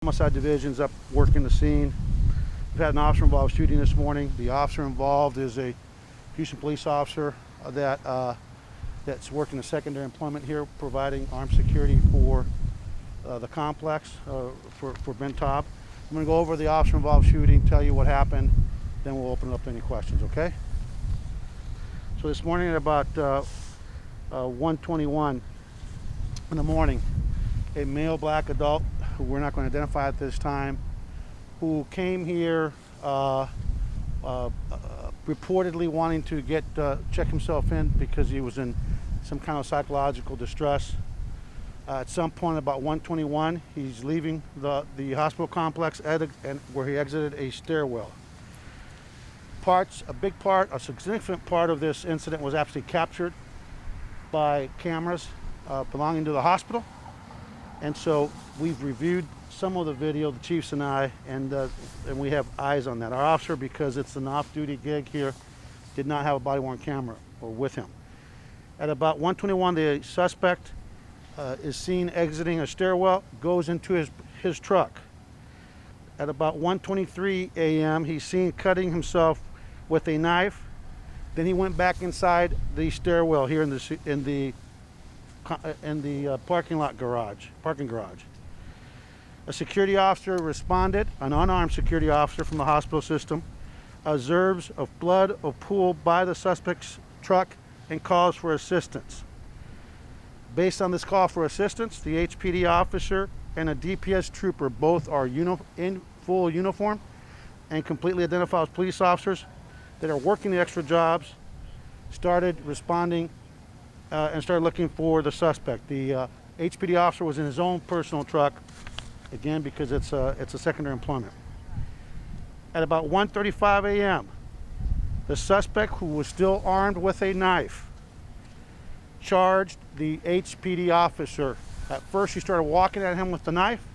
Homicide division's up working the scene. We've had an officer involved shooting this morning. The officer involved is a Houston police officer that's working the secondary employment here, providing armed security for the complex for Ben Taub. I'm going to go over the officer involved shooting, tell you what happened, then we'll open it up to any questions, okay? So this morning at about 1:21 in the morning, a male black adult, who we're not going to identify at this time, who came here reportedly wanting to check himself in because he was in some kind of psychological distress. At some point about 1:21, he's leaving the hospital complex where he exited a stairwell. A significant part of this incident was actually captured by cameras belonging to the hospital. And so we've reviewed some of the video, the chiefs and I, and we have eyes on that. Our officer, because it's an off-duty gig here, did not have a body-worn camera with him. At about 1:21, the suspect is seen exiting a stairwell, goes into his truck. At about 1:23 a.m., he's seen cutting himself with a knife. Then he went back inside the stairwell here in the parking garage. A security officer responded, an unarmed security officer from the hospital system, observes of blood of pool by the suspect's truck and calls for assistance. Based on this call for assistance, the HPD officer and a DPS trooper, both are in full uniform and completely identified as police officers that are working the extra jobs, started responding and started looking for the suspect. The HPD officer was in his own personal truck, again because it's a secondary employment. At about 1:35 a.m., the suspect, who was still armed with a knife, charged the HPD officer. At first, he started walking at him with the knife,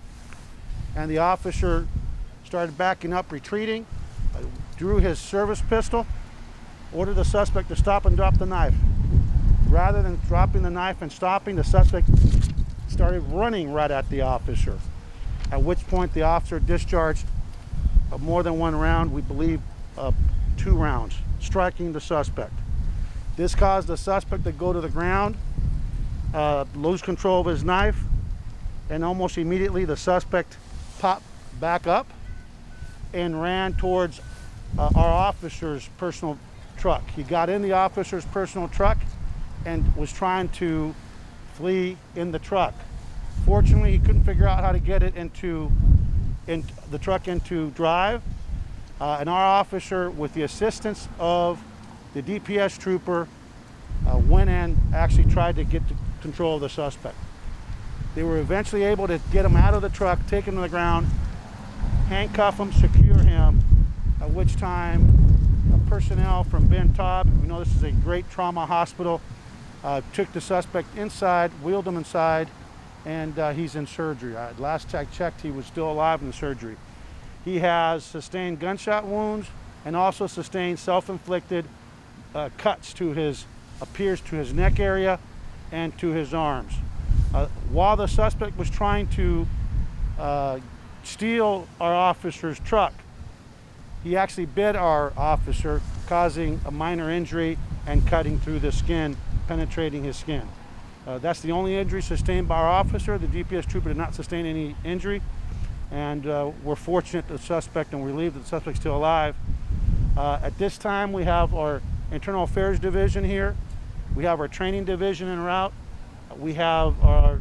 and the officer started backing up, retreating, drew his service pistol, ordered the suspect to stop and drop the knife. Rather than dropping the knife and stopping, the suspect started running right at the officer, at which point the officer discharged more than one round, we believe 2 rounds, striking the suspect. This caused the suspect to go to the ground, lose control of his knife, and almost immediately the suspect popped back up and ran towards our officer's personal truck. He got in the officer's personal truck and was trying to flee in the truck. Fortunately, he couldn't figure out how to get it into the truck into drive, and our officer, with the assistance of the DPS trooper, went in, actually tried to get control of the suspect. They were eventually able to get him out of the truck, take him to the ground, handcuff him, secure him, at which time personnel from Ben Taub, we know this is a great trauma hospital, took the suspect inside, wheeled him inside, and he's in surgery. Last I checked, he was still alive in the surgery. He has sustained gunshot wounds and also sustained self-inflicted cuts appears to his neck area and to his arms. While the suspect was trying to steal our officer's truck, he actually bit our officer, causing a minor injury and cutting through the skin, penetrating his skin. That's the only injury sustained by our officer. The DPS trooper did not sustain any injury, and we're fortunate the suspect, and we're relieved that the suspect's still alive. At this time, we have our internal affairs division here. We have our training division en route. We have our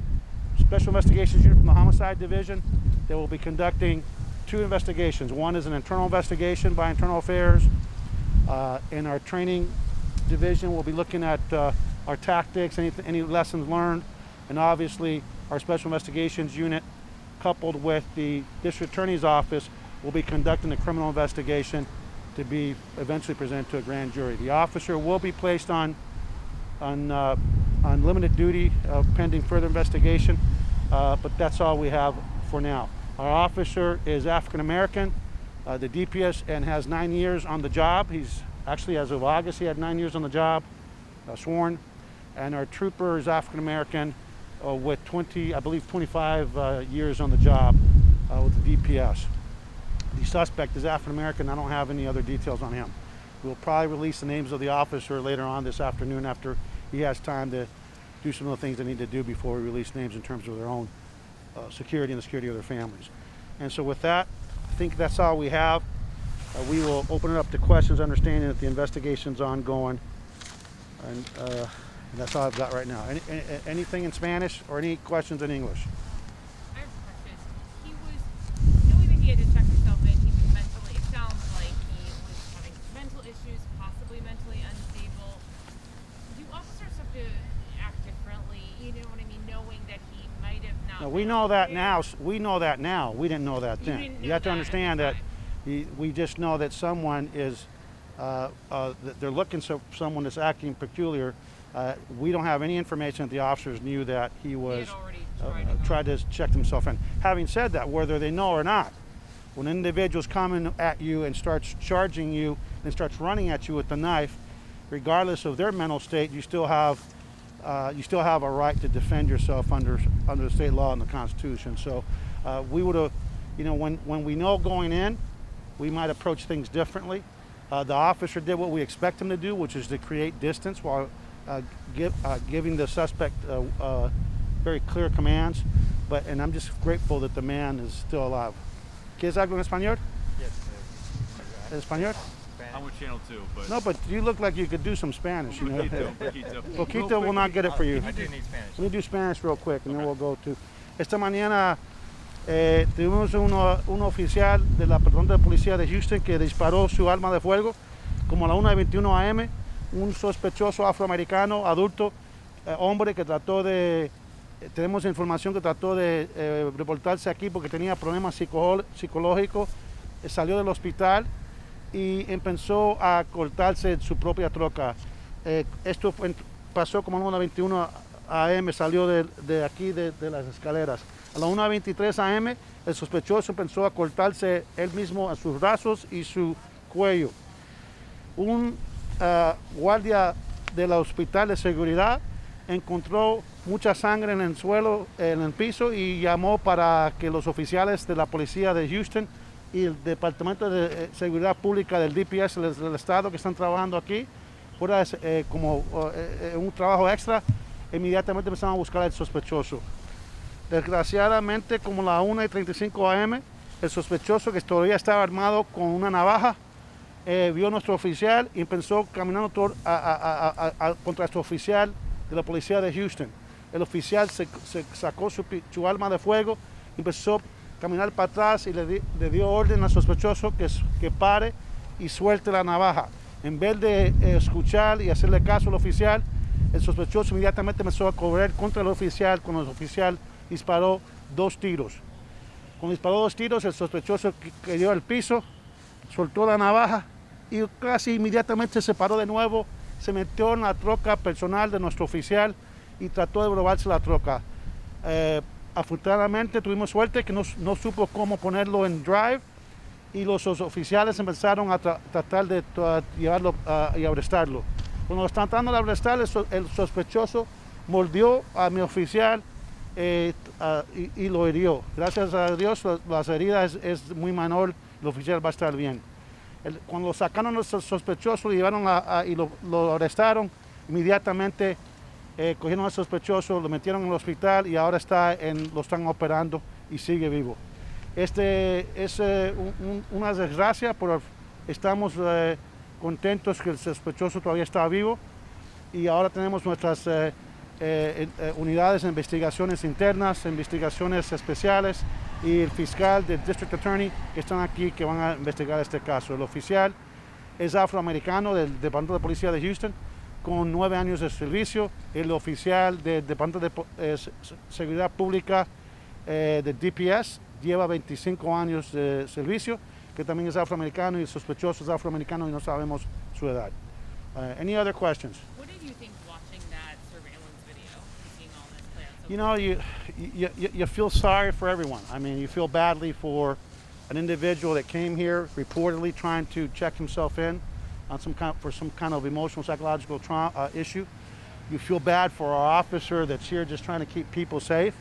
special investigations unit from the homicide division that will be conducting 2 investigations. One is an internal investigation by internal affairs. In our training division, we'll be looking at our tactics, any lessons learned, and obviously our special investigations unit, coupled with the district attorney's office, will be conducting a criminal investigation to be eventually presented to a grand jury. The officer will be placed on limited duty pending further investigation, but that's all we have for now. Our officer is African American, the DPS, and has 9 years on the job. He's actually, as of August, he had 9 years on the job, sworn. And our trooper is African American with 25 years on the job. with the DPS. The suspect is African American. I don't have any other details on him. We'll probably release the names of the officer later on this afternoon after he has time to do some of the things they need to do before we release names in terms of their own security and the security of their families. And so with that, I think that's all we have. We will open it up to questions, understanding that the investigation's ongoing. And that's all I've got right now. Anything in Spanish or any questions in English? I have a question. He was, knowing that he had to check himself in, he was mentally, it sounds like he was having mental issues, possibly mentally unstable. Do officers have to act differently, you know what I mean, knowing that he might have not... No, we know that now. We know that now. We didn't know that then. You have to understand that we just know that someone is, they're looking for someone that's acting peculiar. We don't have any information that the officers knew that he was tried to check himself in. Having said that, whether they know or not, when an individual's coming at you and starts charging you and starts running at you with the knife, regardless of their mental state, you still have a right to defend yourself under the state law and the Constitution. So we would have, when we know going in, we might approach things differently. The officer did what we expect him to do, which is to create distance while giving the suspect very clear commands. And I'm just grateful that the man is still alive. ¿Quieres algo en español? Yes. ¿En español? I'm with Channel 2, but... No, but you look like you could do some Spanish. Poquito. Poquito will not get it for you. I do need Spanish. Let me do Spanish real quick, and then we'll go to... Esta mañana tuvimos un oficial de la Departamento de Policía de Houston que disparó su arma de fuego como a la 1:21 a.m. Un sospechoso afroamericano, adulto, hombre que trató de... Tenemos información que trató de reportarse aquí porque tenía problemas psicológicos. Salió del hospital y empezó a cortarse su propia troca. Esto pasó como a la 1:21 a.m., salió de aquí, de las escaleras. A la 1:23 a.m., el sospechoso empezó a cortarse él mismo a sus brazos y su cuello. Un guardia del hospital de seguridad encontró mucha sangre en el suelo, en el piso, y llamó para que los oficiales de la policía de Houston y el Departamento de Seguridad Pública del DPS del Estado que están trabajando aquí, fuera como un trabajo extra, inmediatamente empezaron a buscar al sospechoso. Desgraciadamente, como a la 1:35 a.m., el sospechoso, que todavía estaba armado con una navaja, vio a nuestro oficial y empezó caminando contra nuestro oficial de la policía de Houston. El oficial se sacó su arma de fuego, empezó a caminar para atrás y le dio orden al sospechoso que pare y suelte la navaja. En vez de escuchar y hacerle caso al oficial, el sospechoso inmediatamente empezó a correr contra el oficial, cuando el oficial disparó 2 tiros. Cuando disparó 2 tiros, el sospechoso cayó al piso, soltó la navaja y casi inmediatamente se paró de nuevo, se metió en la troca personal de nuestro oficial y trató de robarse la troca. Afortunadamente tuvimos suerte que no supo cómo ponerlo en drive y los oficiales empezaron a tratar de llevarlo y arrestarlo. Cuando estaban tratando de arrestar, el sospechoso mordió a mi oficial y lo hirió. Gracias a Dios las heridas es muy menor, el oficial va a estar bien. Cuando sacaron al sospechoso, lo llevaron y lo arrestaron, inmediatamente cogieron al sospechoso, lo metieron en el hospital y ahora lo están operando y sigue vivo. Este es una desgracia, pero estamos contentos que el sospechoso todavía está vivo y ahora tenemos nuestras unidades de investigaciones internas, investigaciones especiales y el fiscal del District Attorney que están aquí, que van a investigar este caso. El oficial es afroamericano del Departamento de Policía de Houston con 9 años de servicio. El oficial del Departamento de Seguridad Pública del DPS lleva 25 años de servicio, que también es afroamericano, y el sospechoso es afroamericano y no sabemos su edad. Any other questions? What did you think watching that surveillance video, seeing all this play out? You feel sorry for everyone. I mean, you feel badly for an individual that came here reportedly trying to check himself in on some kind of emotional, psychological issue. You feel bad for our officer that's here just trying to keep people safe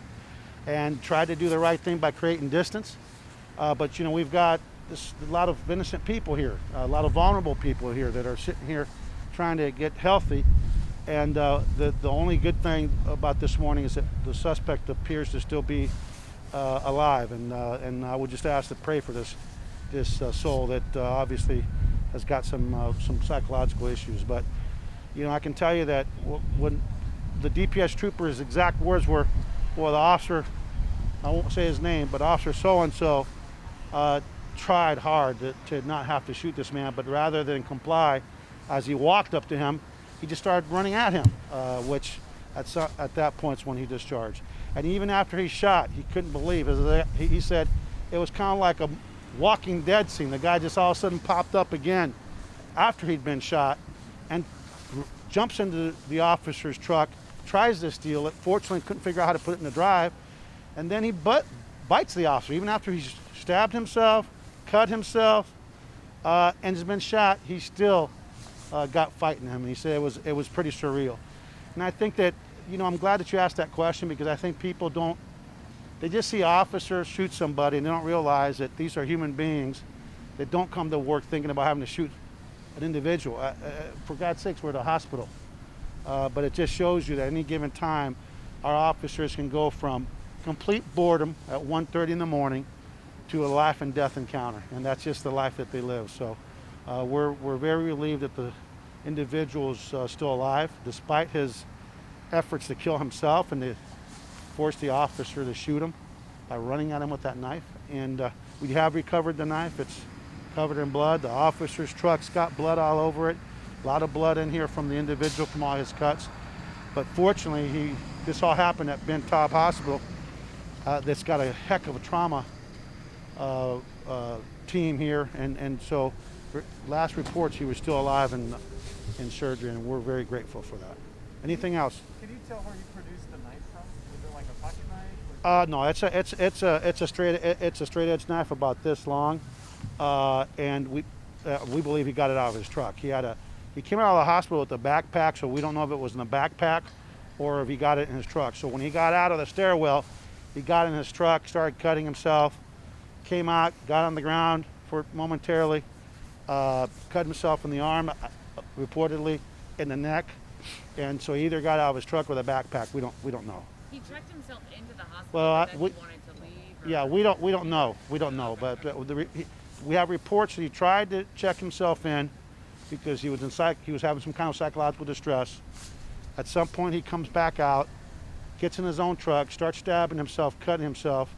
and try to do the right thing by creating distance. But you know, we've got a lot of innocent people here, a lot of vulnerable people here that are sitting here trying to get healthy. And the only good thing about this morning is that the suspect appears to still be alive. And I would just ask to pray for this soul that obviously has got some psychological issues. But you know, I can tell you that when the DPS trooper's exact words were, well, the officer, I won't say his name, but Officer so-and-so tried hard to not have to shoot this man, but rather than comply, as he walked up to him, he just started running at him, which at that point is when he discharged. And even after he shot, he couldn't believe it. He said it was kind of like a Walking Dead scene. The guy just all of a sudden popped up again after he'd been shot and jumps into the officer's truck, tries to steal it. Fortunately, couldn't figure out how to put it in the drive. And then he bites the officer. Even after he's stabbed himself, cut himself, and has been shot, he still got fighting him. And he said it was pretty surreal. And I think that, you know, I'm glad that you asked that question, because I think people they just see officers shoot somebody and they don't realize that these are human beings that don't come to work thinking about having to shoot an individual. For God's sakes, we're at a hospital. But it just shows you that at any given time, our officers can go from complete boredom at 1:30 in the morning to a life and death encounter. And that's just the life that they live. So we're very relieved that the individual is still alive, despite his efforts to kill himself and to force the officer to shoot him by running at him with that knife. And we have recovered the knife. It's covered in blood. The officer's truck's got blood all over it. A lot of blood in here from the individual, from all his cuts. But fortunately, this all happened at Ben Taub Hospital. That's got a heck of a trauma team here. And so last reports, he was still alive and in surgery, and we're very grateful for that. Anything else? Can you tell where you produced the knife from? Is it like a pocket knife? No, it's a straight edge knife about this long, and we believe he got it out of his truck. He came out of the hospital with a backpack, so we don't know if it was in the backpack or if he got it in his truck. So when he got out of the stairwell, he got in his truck, started cutting himself, came out, got on the ground for momentarily, cut himself in the arm, reportedly in the neck, and so he either got out of his truck with a backpack. We don't know. He checked himself into the hospital. Well, But then he wanted to leave. Or yeah, we don't know. We don't know, but we have reports that he tried to check himself in because he was having some kind of psychological distress. At some point, he comes back out, gets in his own truck, starts stabbing himself, cutting himself,